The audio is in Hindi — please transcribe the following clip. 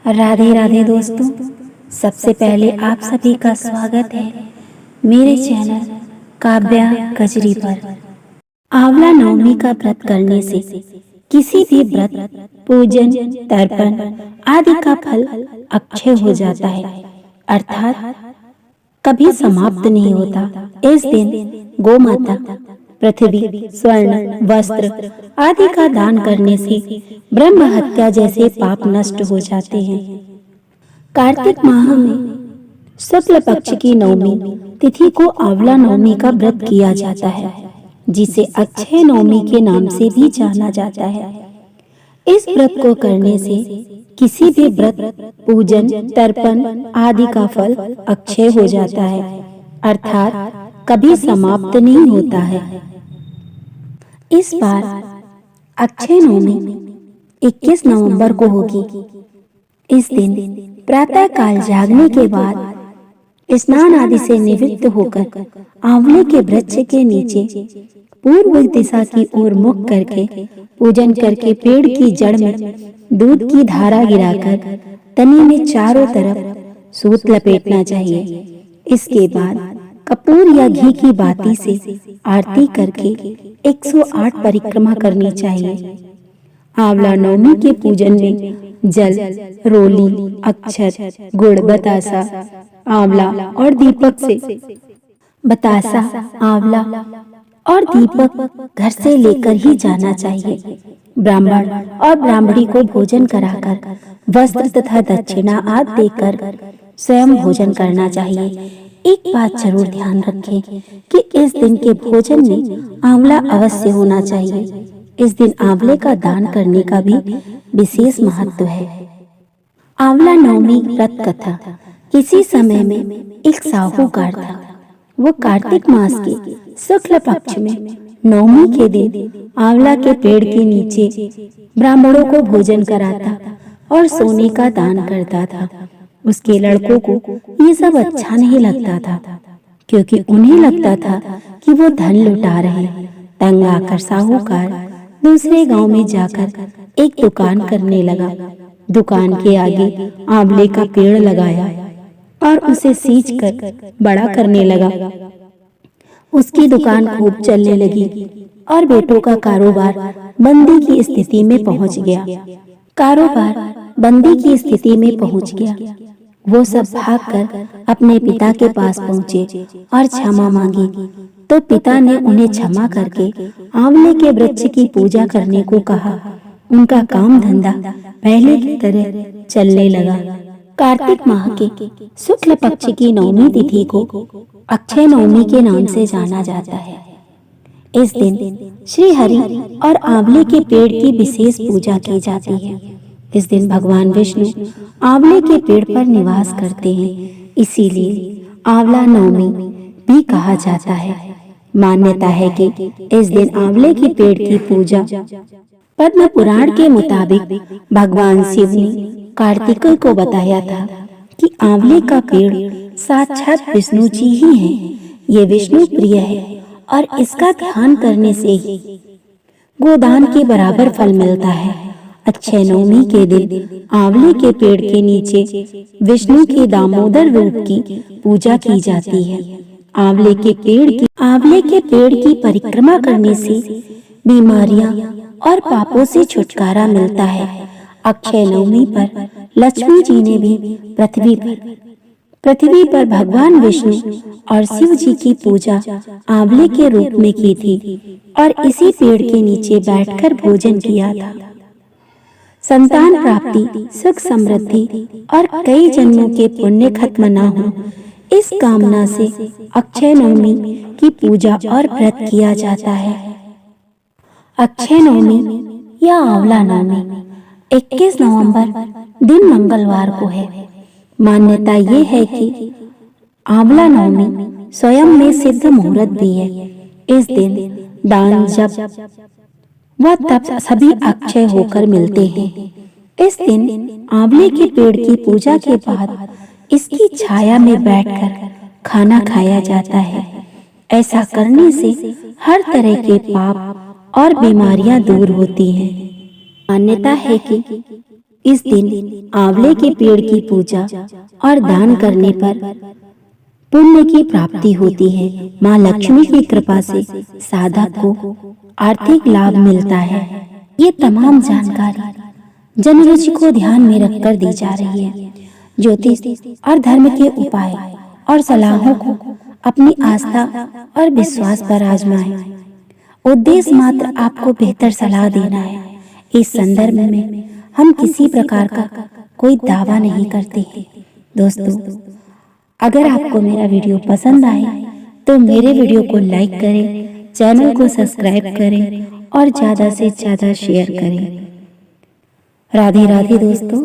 राधे राधे दोस्तों। सबसे पहले आप सभी का स्वागत है मेरे चैनल काव्या कजरी पर। आंवला नवमी का व्रत करने से किसी भी व्रत, पूजन, तर्पण आदि का फल अक्षय हो जाता है, अर्थात कभी समाप्त नहीं होता। इस दिन गौ माता, पृथ्वी, स्वर्ण, वस्त्र आदि का दान करने से ब्रह्म हत्या जैसे पाप नष्ट हो जाते हैं। कार्तिक माह में शुक्ल पक्ष की नवमी तिथि को आंवला नवमी का व्रत किया जाता है, जिसे अक्षय नवमी के नाम से भी जाना जाता है। इस व्रत को करने से किसी भी व्रत, पूजन, तर्पण आदि का फल अक्षय हो जाता है, अर्थात कभी समाप्त नहीं होता है। इस बार अक्षय नवमी 21 नवंबर को होगी। इस दिन प्रातः काल जागने के बाद स्नान आदि से निवृत्त होकर आंवले के वृक्ष के नीचे पूर्व दिशा की ओर मुख करके पूजन करके पेड़ की जड़ में दूध की धारा गिराकर तने में चारों तरफ सूत लपेटना चाहिए। इसके बाद कपूर या घी की बाती से आरती करके 108 परिक्रमा करनी चाहिए। आंवला नवमी के पूजन में जल, रोली, अक्षत, गुड़, बतासा, आंवला और दीपक से बतासा, आंवला और दीपक घर से लेकर ही जाना चाहिए। ब्राह्मण और ब्राह्मणी को भोजन कराकर वस्त्र तथा दक्षिणा आदि देकर स्वयं भोजन करना चाहिए। एक बात जरूर ध्यान रखें कि इस दिन के भोजन में आंवला अवश्य होना चाहिए। इस दिन आंवले का दान करने का भी विशेष महत्व है। आंवला नवमी व्रत कथा। किसी समय में एक साहूकार था। वो कार्तिक मास के शुक्ल पक्ष में नवमी के दिन आंवला के पेड़ के नीचे ब्राह्मणों को भोजन कराता और सोने का दान करता था। उसके लड़कों को ये सब अच्छा नहीं लगता था, क्योंकि उन्हें लगता था कि वो धन लुटा रहे। तंग आकर साहूकार दूसरे गांव में जाकर एक दुकान करने लगा। दुकान के आगे आंवले का पेड़ लगाया और उसे सींच कर बड़ा करने लगा। उसकी दुकान खूब चलने लगी और बेटों का कारोबार मंदी की स्थिति में पहुंच गया। कारोबार मंदी की स्थिति में पहुंच गया। वो सब भागकर अपने पिता के पास पहुंचे और क्षमा मांगी, तो पिता ने उन्हें क्षमा करके आंवले के वृक्ष की पूजा करने को कहा। उनका काम धंधा पहले की तरह चलने लगा। कार्तिक माह के शुक्ल पक्ष की नवमी तिथि को अक्षय नवमी के नाम से जाना जाता है। इस दिन श्री हरि और आंवले के पेड़ की विशेष पूजा की जाती है। इस दिन भगवान विष्णु आंवले के पेड़ पर निवास करते हैं, इसीलिए आंवला नवमी भी कहा जाता है। मान्यता है कि इस दिन आंवले के पेड़ की पूजा पद्म पुराण के मुताबिक भगवान शिव ने कार्तिकेय को बताया था कि आंवले का पेड़ साक्षात विष्णु जी ही हैं। ये विष्णु प्रिय है और इसका ध्यान करने से ही गोदान के बराबर फल मिलता है। अक्षय नवमी के दिन आंवले के पेड़ के नीचे विष्णु के दामोदर रूप की पूजा की जाती है। आंवले के पेड़ की परिक्रमा करने से बीमारियां और पापों से छुटकारा मिलता है। अक्षय नवमी पर लक्ष्मी जी ने भी पृथ्वी पर भगवान विष्णु और शिव जी की पूजा आंवले के रूप में की थी और इसी पेड़ के नीचे बैठकर भोजन किया था। संतान प्राप्ति, सुख समृद्धि और कई जन्मों के पुण्य खत्म न हो, इस कामना से अक्षय नवमी की पूजा और व्रत किया जाता है। अक्षय नवमी या आंवला नवमी 21 नवंबर दिन मंगलवार को है। मान्यता ये है कि आंवला नवमी स्वयं में सिद्ध मुहूर्त भी है। इस दिन दान, जप व तप सभी अक्षय होकर मिलते हैं। इस दिन आंवले के पेड़ की पूजा के बाद इसकी छाया में बैठकर खाना खाया जाता है। ऐसा करने से हर तरह के पाप और बीमारियां दूर होती हैं। मान्यता है कि इस दिन आंवले के पेड़ की पूजा और दान करने पर पुण्य की प्राप्ति होती है। माँ लक्ष्मी की कृपा से साधक को आर्थिक लाभ मिलता है। ये तमाम जानकारी जनरुचि को ध्यान में रखकर दी जा रही है। ज्योतिष और धर्म के उपाय और सलाहों को अपनी आस्था और विश्वास पर आजमाएं। उद्देश्य मात्र आपको बेहतर सलाह देना है। इस संदर्भ में हम किसी प्रकार का कोई दावा नहीं करते हैं। दोस्तों, अगर आपको मेरा वीडियो पसंद आए तो मेरे वीडियो को लाइक करें, चैनल को सब्सक्राइब करें और ज़्यादा से ज़्यादा शेयर करें। राधे राधे दोस्तों।